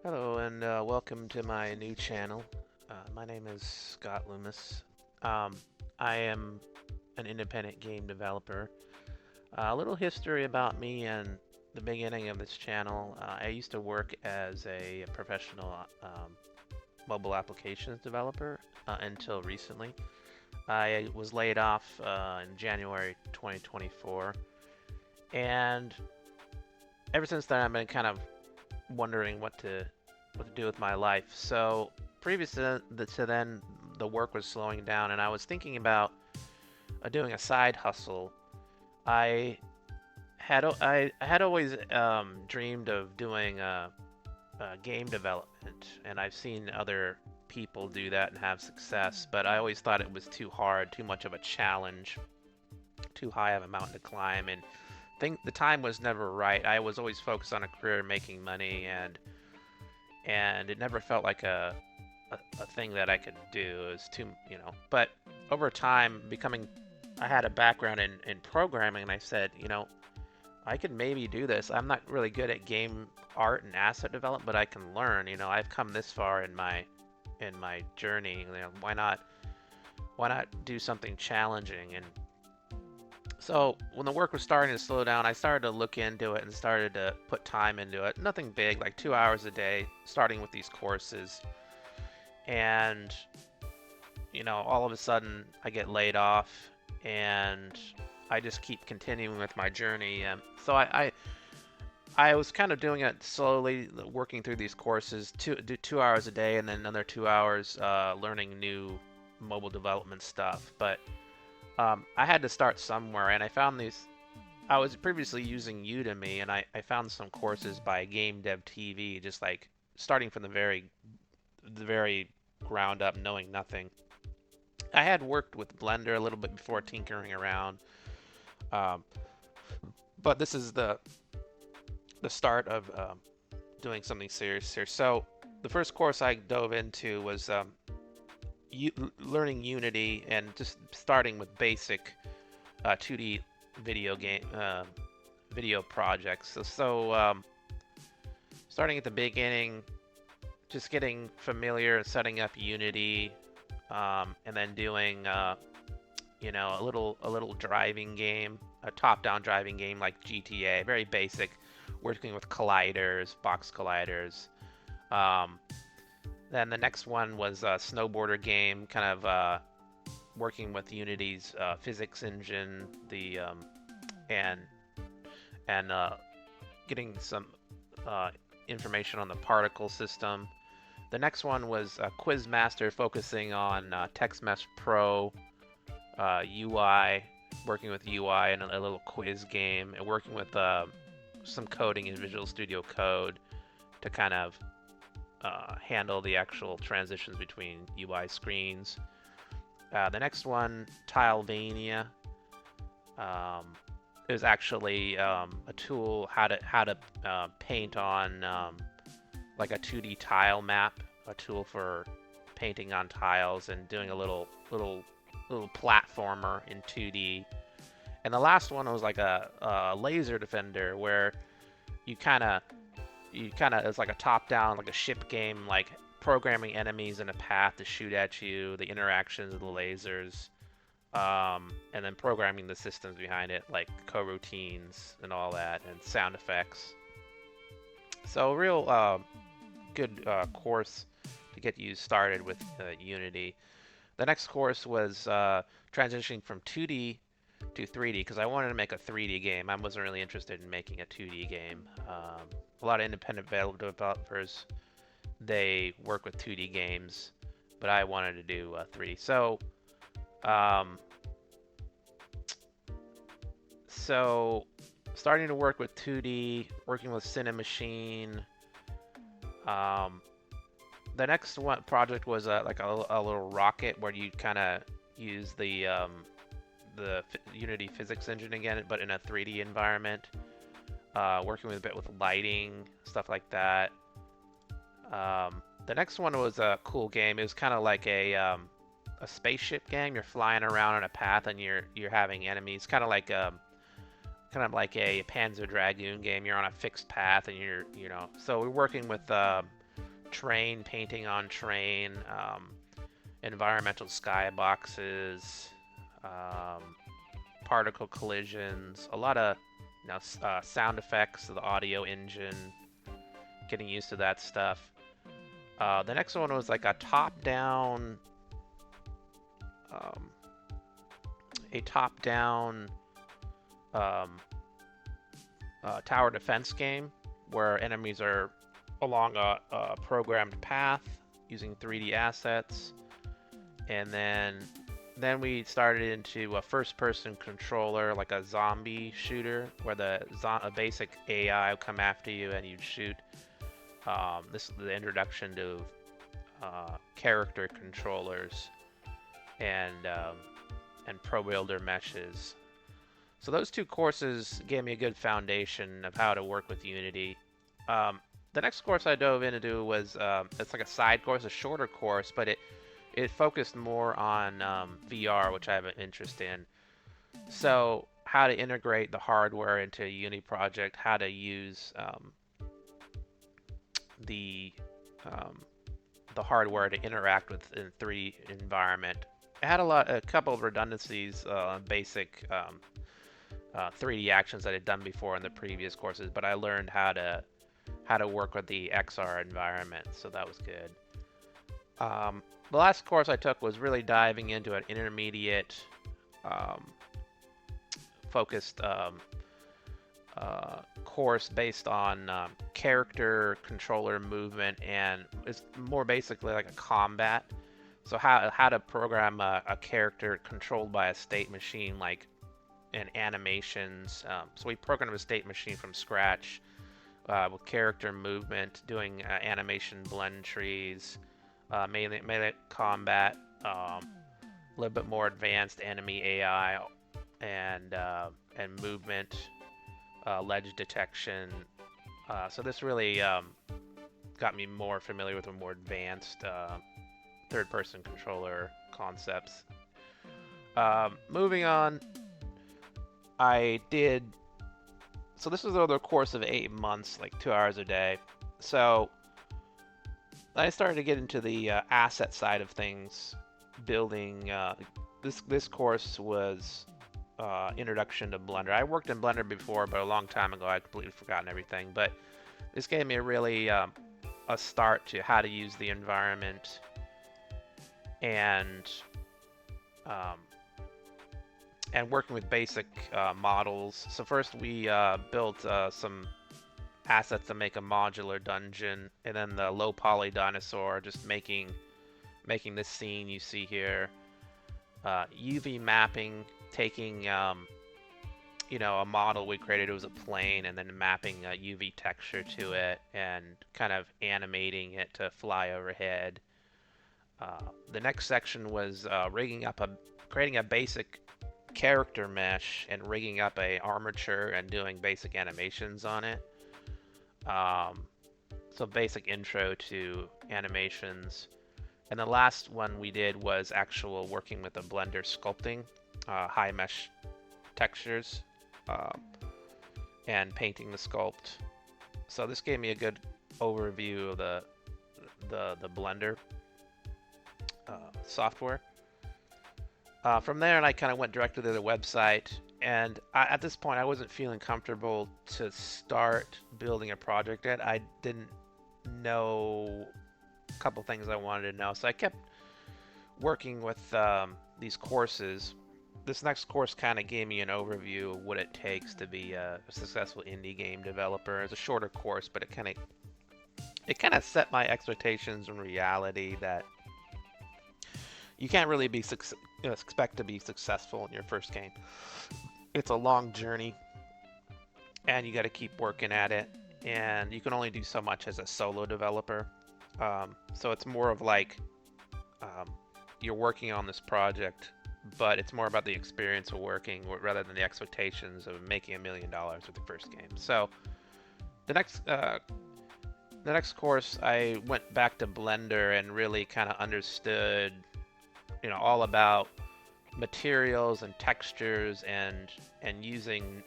Hello and welcome to my new channel. My name is Scott Loomis. Um, I am an independent game developer. A little history about me and the beginning of this channel. I used to work as a professional mobile applications developer until recently. I was laid off in January 2024, and ever since then I've been kind of wondering what to do with my life. So previous to then, the work was slowing down, and I was thinking about doing a side hustle. I I had always dreamed of doing game development, and I've seen other people do that and have success, but I always thought it was too hard, too much of a challenge, too high of a mountain to climb, and think the time was never right. I was always focused on a career making money, and it never felt like a thing that I could do. It was too. But over time, I had a background in programming, and I said, I could maybe do this. I'm not really good at game art and asset development, but I can learn. I've come this far in my journey. Why not do something challenging? And so when the work was starting to slow down, I started to look into it and started to put time into it. Nothing big, like 2 hours a day, starting with these courses. And all of a sudden I get laid off, and I just keep continuing with my journey. So I was kind of doing it slowly, working through these courses, do 2 hours a day, and then another 2 hours learning new mobile development stuff. But I had to start somewhere, and I found these. I was previously using Udemy, and I found some courses by Game Dev TV, just like starting from the very ground up, knowing nothing. I had worked with Blender a little bit before, tinkering around, um, but this is the start of doing something serious here. So the first course I dove into was learning Unity and just starting with basic 2D video game video projects. So starting at the beginning, just getting familiar and setting up Unity, and then doing a little driving game, a top-down driving game like GTA, very basic, working with colliders, box colliders. Um, then the next one was a snowboarder game, kind of working with Unity's physics engine, the and and getting some uh, information on the particle system. The next one was Quizmaster, focusing on TextMesh Pro UI, working with UI and a little quiz game, and working with some coding in Visual Studio Code to kind of handle the actual transitions between UI screens. The next one, Tilevania, um, is actually a tool how to paint on like a 2D tile map, a tool for painting on tiles and doing a little platformer in 2D. And the last one was like a laser defender, where you kind of it's like a top-down, like a ship game, like programming enemies in a path to shoot at you, the interactions of the lasers, and then programming the systems behind it, like coroutines and all that, and sound effects. So real good course to get you started with Unity. The next course was transitioning from 2D to 3D, because I wanted to make a 3D game. I wasn't really interested in making a 2D game. A lot of independent developers, they work with 2D games, but I wanted to do 3D. Um, so starting to work with 2D, working with Cinemachine. Um, the next one project was like a little rocket where you kind of use the Unity physics engine again, but in a 3D environment. Working with a bit with lighting, stuff like that. The next one was a cool game. It was kind of like a spaceship game. You're flying around on a path, and you're having enemies, kind of like a Panzer Dragoon game. You're on a fixed path, and you're. So we're working with Train, painting on train, environmental skyboxes, particle collisions, a lot of sound effects, the audio engine, getting used to that stuff. The next one was like um, a top-down um, tower defense game where enemies are along a programmed path using 3D assets, and then we started into a first-person controller, like a zombie shooter, where a basic AI would come after you and you'd shoot. This is the introduction to character controllers and Pro Builder meshes. So those two courses gave me a good foundation of how to work with Unity. The next course I dove into was it's like a side course, a shorter course, but it focused more on VR, which I have an interest in. So how to integrate the hardware into a Unity project, how to use the hardware to interact with in 3D environment. It had a couple of redundancies, basic 3D actions that I'd done before in the previous courses, but I learned how to work with the XR environment, so that was good. The last course I took was really diving into an intermediate focused course based on character controller movement, and it's more basically like a combat. So how to program a character controlled by a state machine, like in animations. So we programmed a state machine from scratch with character movement, doing animation blend trees, melee combat, a little bit more advanced enemy AI, and movement, ledge detection. So this really got me more familiar with the more advanced third-person controller concepts. Moving on, so this was over the course of 8 months, like 2 hours a day. So I started to get into the asset side of things, building. This course was introduction to Blender. I worked in Blender before, but a long time ago. I'd completely forgotten everything. But this gave me really a start to how to use the environment and working with basic models. So first we built some assets to make a modular dungeon, and then the low poly dinosaur, just making this scene you see here. UV mapping, taking a model we created. It was a plane, and then mapping a UV texture to it and kind of animating it to fly overhead. The next section was creating a basic character mesh and rigging up a armature and doing basic animations on it. So basic intro to animations. And the last one we did was actual working with the Blender sculpting, high mesh textures, and painting the sculpt. So this gave me a good overview of the Blender software. From there, I kind of went directly to the website, and at this point, I wasn't feeling comfortable to start building a project yet. I didn't know a couple things I wanted to know, so I kept working with these courses. This next course kind of gave me an overview of what it takes to be a successful indie game developer. It's a shorter course, but it kind of set my expectations in reality that you can't really expect to be successful in your first game. It's a long journey, and you got to keep working at it, and you can only do so much as a solo developer. So it's more of like you're working on this project, but it's more about the experience of working rather than the expectations of making $1 million with the first game. So the next course, I went back to Blender and really kind of understood all about materials and textures and using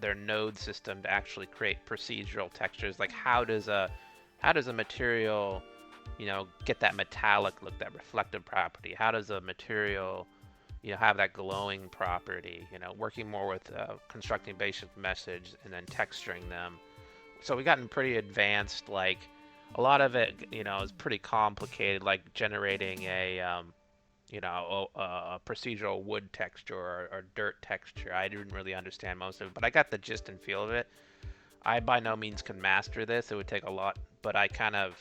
their node system to actually create procedural textures. Like how does a how does a material, get that metallic look, that reflective property? How does a material, have that glowing property? Working more with constructing basic message and then texturing them. So we gotten pretty advanced. Like a lot of it, is pretty complicated, like generating a procedural wood texture or dirt texture. I didn't really understand most of it, but I got the gist and feel of it. I by no means can master this. It would take a lot, but I kind of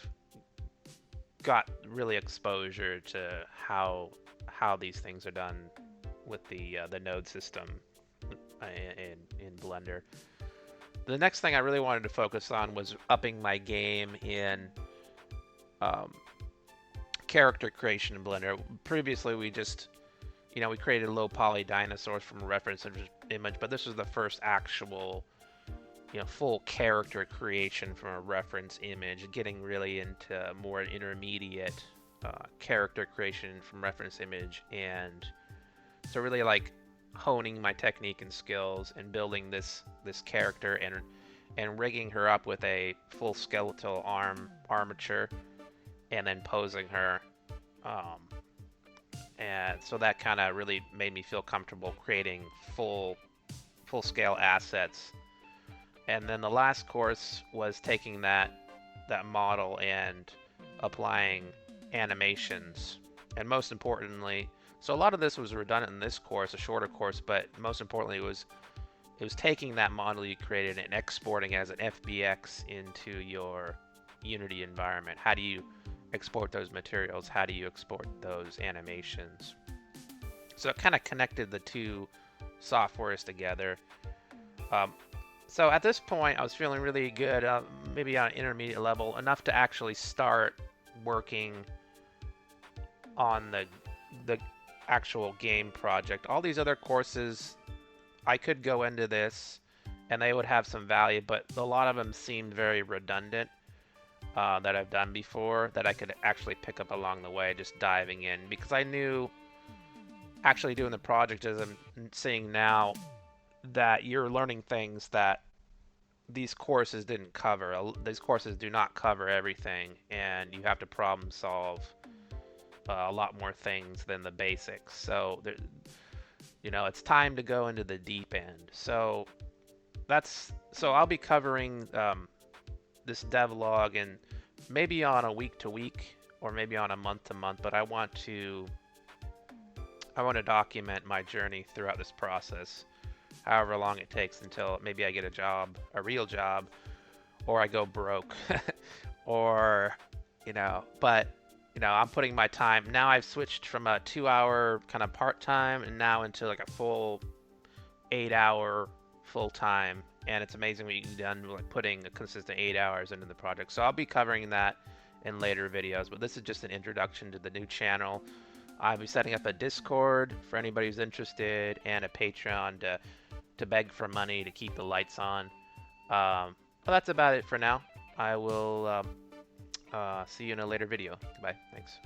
got really exposure to how these things are done with the node system in Blender. The next thing I really wanted to focus on was upping my game in um, character creation in Blender. Previously, we just, we created low poly dinosaurs from a reference image, but this was the first actual, full character creation from a reference image, getting really into more intermediate character creation from reference image, and so really like honing my technique and skills and building this character and rigging her up with a full skeletal armature and then posing her, and so that kind of really made me feel comfortable creating full scale assets. And then the last course was taking that model and applying animations, and most importantly, so a lot of this was redundant in this course, a shorter course, but most importantly, it was taking that model you created and exporting as an FBX into your Unity environment. How do you export those materials? How do you export those animations? So it kind of connected the two softwares together. So at this point, I was feeling really good, maybe on an intermediate level, enough to actually start working on the actual game project. All these other courses, I could go into this and they would have some value, but a lot of them seemed very redundant that I've done before that I could actually pick up along the way, just diving in, because I knew actually doing the project, as I'm seeing now, that you're learning things that these courses didn't cover. These courses do not cover everything, and you have to problem solve a lot more things than the basics. So there, it's time to go into the deep end. So I'll be covering this devlog and maybe on a week to week or maybe on a month to month, but I want to document my journey throughout this process, however long it takes until maybe I get a real job, or I go broke, or, but, I'm putting my time. Now I've switched from a 2-hour kind of part-time and now into like a full 8-hour full-time. And it's amazing what you can do, like putting a consistent 8 hours into the project. So I'll be covering that in later videos, but this is just an introduction to the new channel. I'll be setting up a Discord for anybody who's interested and a Patreon to beg for money to keep the lights on. But that's about it for now. I will see you in a later video. Goodbye. Thanks.